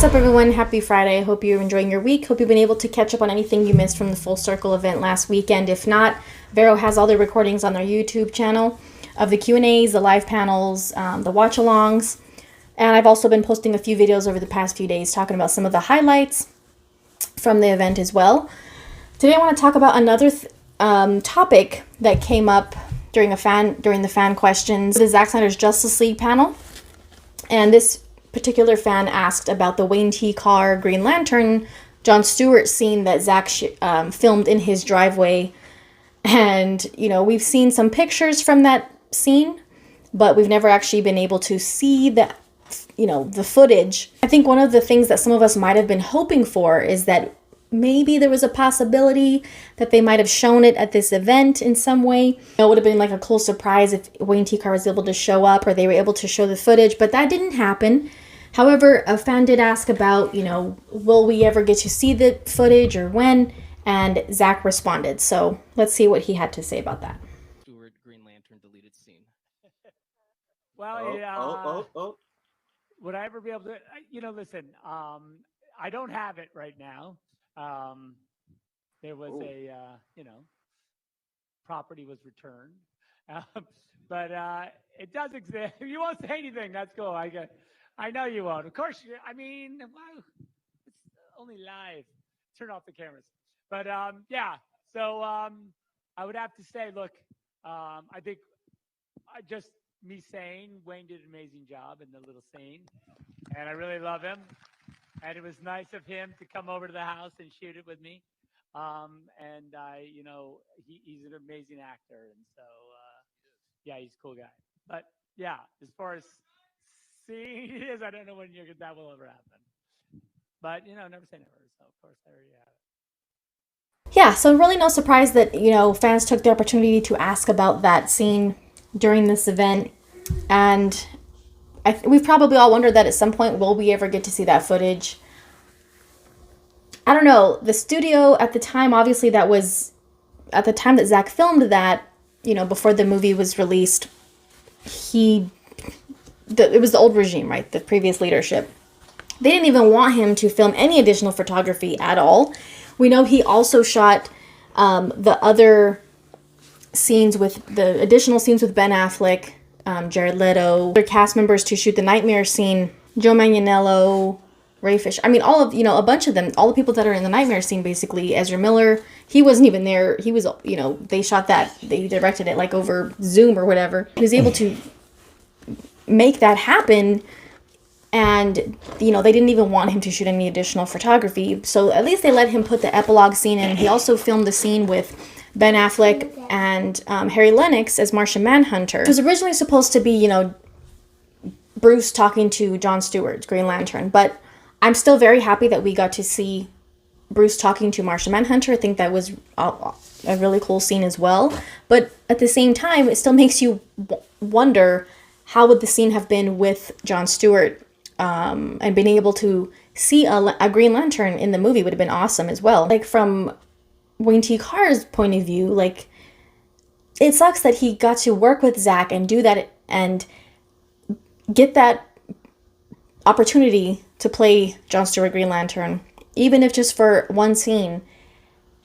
What's up, everyone? Happy Friday. Hope you're enjoying your week. Hope you've been able to catch up on anything you missed from the Full Circle event last weekend. If not, Vero has all the recordings on their YouTube channel of the Q&As, the live panels, the watch-alongs. And I've also been posting a few videos over the past few days talking about some of the highlights from the event as well. Today I want to talk about another topic that came up during the fan questions, the Zack Snyder's Justice League panel. And this particular fan asked about the Wayne T. Carr Green Lantern John Stewart scene that Zack filmed in his driveway. And, you know, we've seen some pictures from that scene, but we've never actually been able to see the footage. I think one of the things that some of us might have been hoping for is that maybe there was a possibility that they might have shown it at this event in some way. It would have been like a cool surprise if Wayne T. Carr was able to show up or they were able to show the footage, but that didn't happen. However, a fan did ask about, will we ever get to see the footage or when? And Zack responded. So let's see what he had to say about that. Stewart Green Lantern deleted scene. Well, would I ever be able to, listen, I don't have it right now. There was property was returned, but it does exist. If you won't say anything, that's cool. I know you won't. Of course, it's only live. Turn off the cameras. But so I would have to say, look, I think me saying Wayne did an amazing job in the little scene, and I really love him. And it was nice of him to come over to the house and shoot it with me. And he's an amazing actor. And so, he's a cool guy. But as far as seeing it is, I don't know when that will ever happen. But, never say never. So, of course, I already have it. Yeah, so really no surprise that, fans took the opportunity to ask about that scene during this event. And we've probably all wondered that at some point, will we ever get to see that footage? I don't know. The studio at the time, obviously that was at the time that Zack filmed that, before the movie was released, it was the old regime, right? The previous leadership. They didn't even want him to film any additional photography at all. We know he also shot the other scenes the additional scenes with Ben Affleck, Jared Leto, other cast members to shoot the Nightmare scene, Joe Manganiello, Ray Fisher. I mean, all of, a bunch of them, all the people that are in the Nightmare scene, basically. Ezra Miller, he wasn't even there. He was, they shot that, they directed it like over Zoom or whatever. He was able to make that happen, and, they didn't even want him to shoot any additional photography. So at least they let him put the epilogue scene in. He also filmed the scene with Ben Affleck and Harry Lennox as Martian Manhunter. It was originally supposed to be, Bruce talking to John Stewart, Green Lantern. But I'm still very happy that we got to see Bruce talking to Martian Manhunter. I think that was a really cool scene as well. But at the same time, it still makes you wonder, how would the scene have been with John Stewart? And being able to see a Green Lantern in the movie would have been awesome as well. Like, from Wayne T. Carr's point of view, like, it sucks that he got to work with Zack and do that and get that opportunity to play John Stewart Green Lantern, even if just for one scene,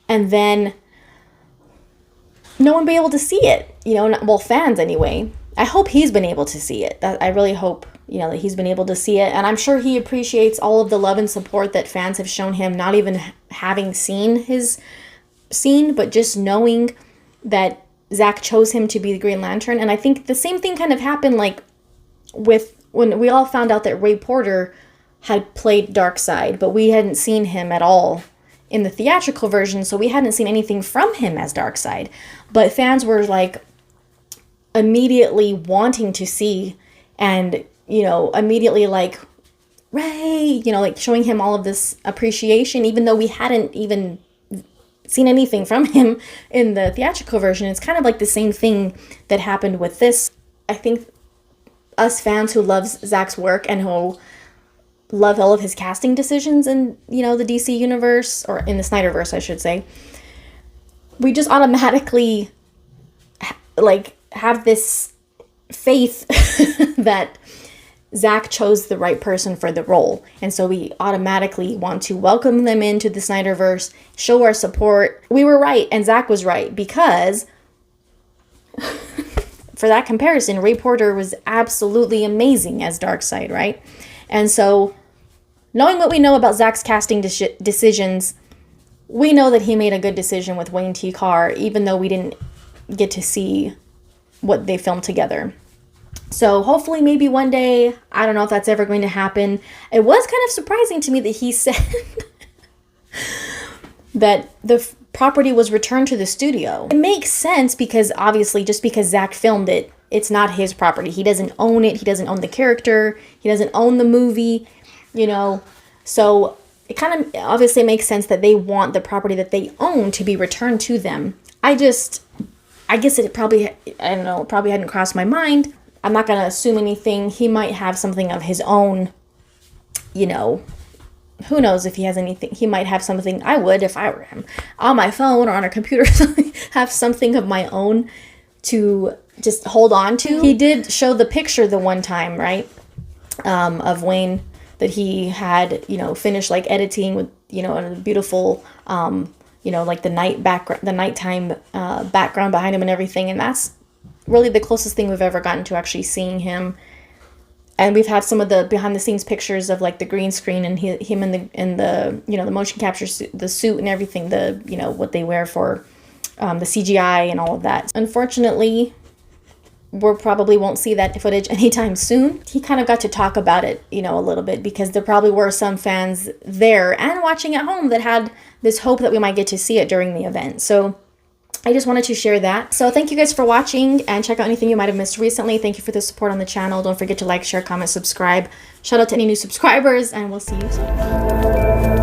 and then no one be able to see it, fans anyway. I hope he's been able to see it. I really hope, that he's been able to see it, and I'm sure he appreciates all of the love and support that fans have shown him, not even having seen his scene, but just knowing that Zack chose him to be the Green Lantern. And I think the same thing kind of happened like with when we all found out that Ray Porter had played Darkseid, but we hadn't seen him at all in the theatrical version, so we hadn't seen anything from him as Darkseid. But fans were like immediately wanting to see, and immediately like, Ray, like showing him all of this appreciation, even though we hadn't even seen anything from him in the theatrical version. It's kind of like the same thing that happened with this. I think us fans who love Zack's work and who love all of his casting decisions in, the DC universe, or in the Snyderverse, I should say, we just automatically have this faith that Zack chose the right person for the role. And so we automatically want to welcome them into the Snyderverse, show our support. We were right, and Zack was right, because for that comparison, Ray Porter was absolutely amazing as Darkseid, right? And so, knowing what we know about Zack's casting decisions, we know that he made a good decision with Wayne T. Carr, even though we didn't get to see what they filmed together. So hopefully maybe one day, I don't know if that's ever going to happen. It was kind of surprising to me that he said that the property was returned to the studio. It makes sense because obviously just because Zack filmed it, it's not his property. He doesn't own it. He doesn't own the character. He doesn't own the movie, you know. So it kind of obviously makes sense that they want the property that they own to be returned to them. I guess it probably, I don't know, it probably hadn't crossed my mind. I'm not going to assume anything. He might have something of his own, you know, who knows if he has anything. He might have something, I would if I were him, on my phone or on a computer, have something of my own to just hold on to. He did show the picture the one time, right, of Wayne that he had, you know, finished like editing with, you know, a beautiful, you know, like the nighttime background behind him and everything. And that's really the closest thing we've ever gotten to actually seeing him. And we've had some of the behind the scenes pictures of like the green screen and him in the you know, the motion capture suit, the suit and everything, the, you know, what they wear for the CGI and all of that. Unfortunately, we probably won't see that footage anytime soon. He kind of got to talk about it, you know, a little bit, because there probably were some fans there and watching at home that had this hope that we might get to see it during the event. So I just wanted to share that. So thank you guys for watching, and check out anything you might have missed recently. Thank you for the support on the channel. Don't forget to like, share, comment, subscribe. Shout out to any new subscribers, and we'll see you soon.